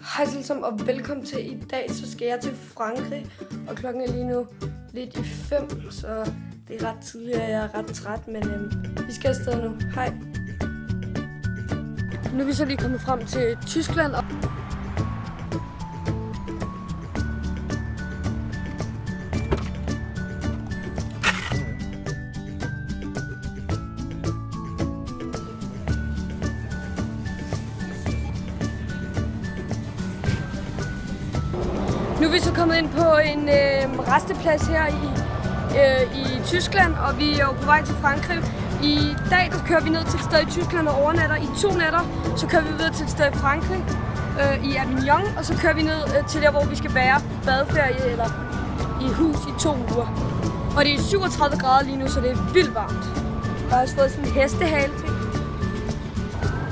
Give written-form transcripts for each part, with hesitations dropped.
Hej alle sammen og velkommen til. I dag så skal jeg til Frankrig, og klokken er lige nu lidt i 5, så det er ret tidligt, og jeg er ret træt, men vi skal afsted nu. Hej. Nu er vi så lige kommet frem til Tyskland. Nu er vi så kommet ind på en resteplads her i Tyskland, og vi er jo på vej til Frankrig. I dag der kører vi ned til et sted i Tyskland og overnatter i 2 nætter. Så kører vi videre til et sted i Frankrig, i Avignon, og så kører vi ned til der, hvor vi skal være badeferie eller i hus i 2 uger. Og det er 37 grader lige nu, så det er vildt varmt. Jeg har også fået sådan en hestehale til.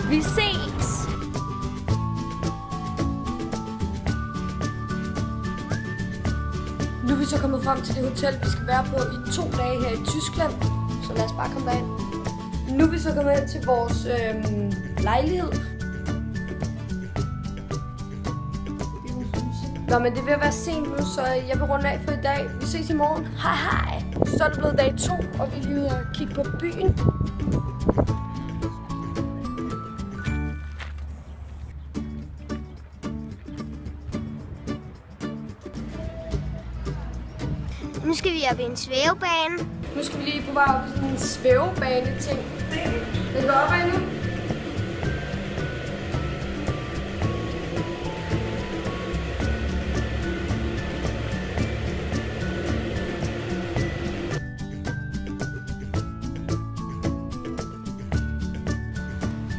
Vi ses! Nu er vi så kommet frem til det hotel, vi skal være på i 2 dage her i Tyskland. Så lad os bare komme derind. Nu er vi så kommet hen til vores lejlighed. Nå, men det vil være sent nu, så jeg vil runde af for i dag. Vi ses i morgen. Hej hej! Så er det blevet dag 2, og vi er lige ude og kigge på byen. Nu skal vi op i en svævebane. Nu skal vi lige på vej op i sådan en svævebane-ting. Det går opad nu.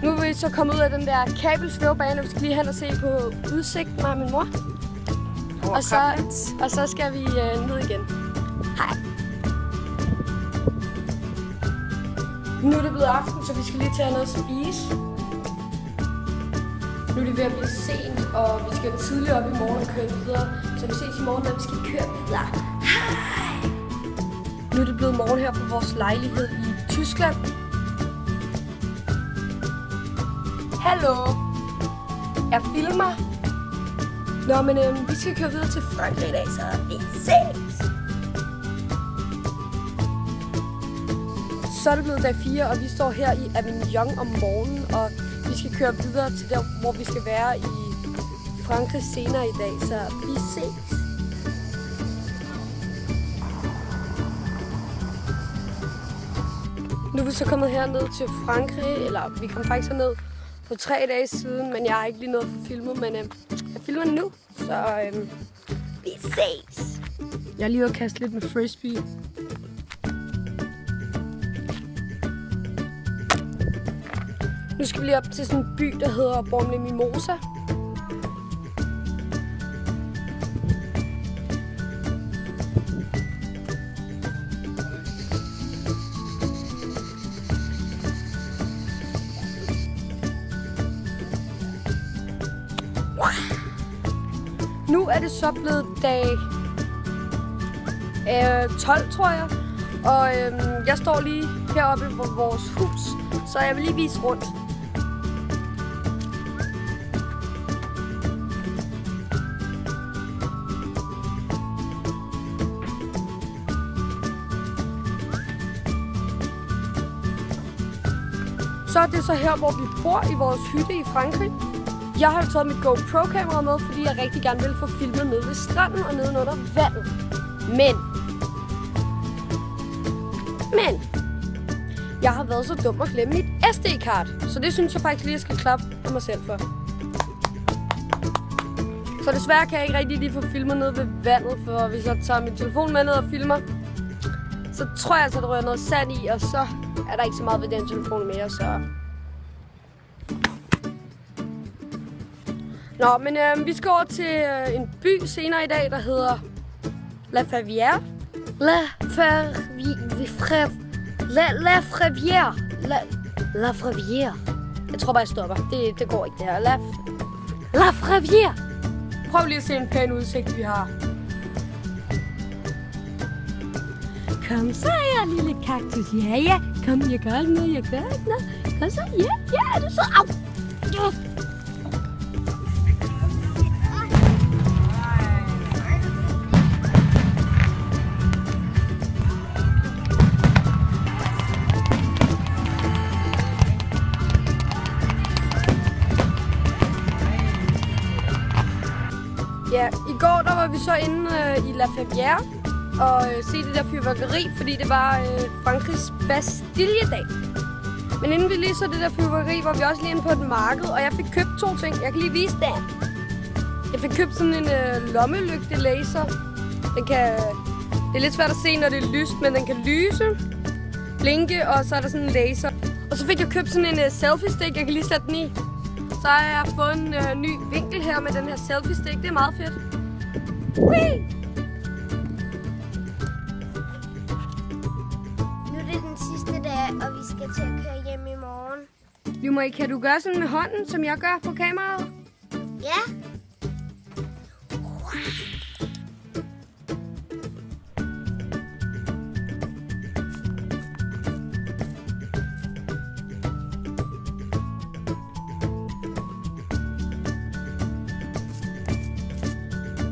Nu er vi så kommet ud af den der kabelsvævebane, og vi skal lige hen og se på udsigten med min mor. Og så skal vi ned igen. Hej. Nu er det blevet aften, så vi skal lige tage noget at spise. Nu er det ved at blive sent, og vi skal tidligt op i morgen og køre videre. Så vi ses i morgen, når vi skal køre videre. Hej. Nu er det blevet morgen her på vores lejlighed i Tyskland. Hallo. Jeg filmer. Nå, men vi skal køre videre til Frankrig i dag, så vi ses! Så er det blevet dag 4, og vi står her i Avignon om morgenen, og vi skal køre videre til der, hvor vi skal være i Frankrig senere i dag, så vi ses! Nu er vi så kommet herned til Frankrig, eller vi kom faktisk herned for 3 dage siden, men jeg har ikke lige noget for filmet, men jeg filmer nu, så vi ses! Jeg er lige ude at kaste lidt med frisbee. Nu skal vi lige op til sådan en by, der hedder Bormes-les-Mimosas. Nu er det så blevet dag 12, tror jeg. Og jeg står lige heroppe på vores hus, så jeg vil lige vise rundt. Så er det så her, hvor vi bor i vores hytte i Frankrig. Jeg har jo taget mit GoPro-kamera med, fordi jeg rigtig gerne vil få filmet nede ved stranden og nede under vandet. Men jeg har været så dum at glemme mit SD-kart, så det synes jeg faktisk lige, jeg skal klappe af mig selv for. Så desværre kan jeg ikke rigtig lige få filmet nede ved vandet, for hvis jeg tager min telefon med ned og filmer, så tror jeg, at der rører noget sand i, og så er der ikke så meget ved den telefon mere, så... Nå, men vi skal over til en by senere i dag, der hedder La Favière. La Favière. Jeg tror bare, jeg stopper. Det går ikke, det her. La Favière. Prøv lige at se en pæn udsigt, vi har. Kom så her, lille kaktus. Ja. Kom, jeg gør ikke noget. Kom så. Ja, er du så... Au! Ja, i går der var vi så inde i La Ferrière og se det der fyrværkeri, fordi det var Frankrigs Bastilledag. Men inden vi lige så det der fyrværkeri, var vi også lige inde på et marked, og jeg fik købt 2 ting. Jeg kan lige vise det. Jeg fik købt sådan en lommelygte laser. Det er lidt svært at se, når det er lyst, men den kan lyse, blinke, og så er der sådan en laser. Og så fik jeg købt sådan en selfie stick, jeg kan lige sætte den i. Så har jeg fået en ny vinkel her med den her selfie stick. Det er meget fedt. Whee! Nu er det den sidste dag, og vi skal til at køre hjem i morgen. Lumai, kan du gøre sådan med hånden, som jeg gør på kameraet? Ja.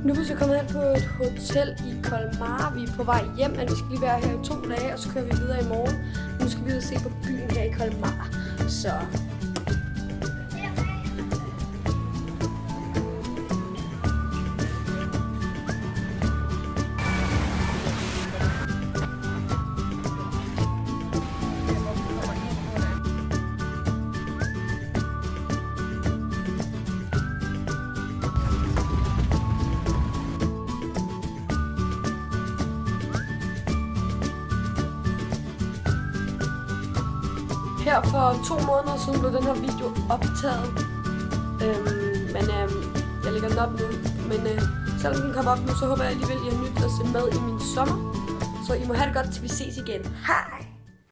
Nu er vi så kommet hen på et hotel i Colmar. Vi er på vej hjem, men vi skal lige være her i 2 dage, og så kører vi videre i morgen. Nu skal vi ud og se på byen her i Colmar. Så her for 2 måneder siden blev den her video optaget, jeg lægger den op nu, men selvom den kommer op nu, så håber jeg alligevel, I har nydt at se med i min sommer, så I må have det godt, til vi ses igen. Hej!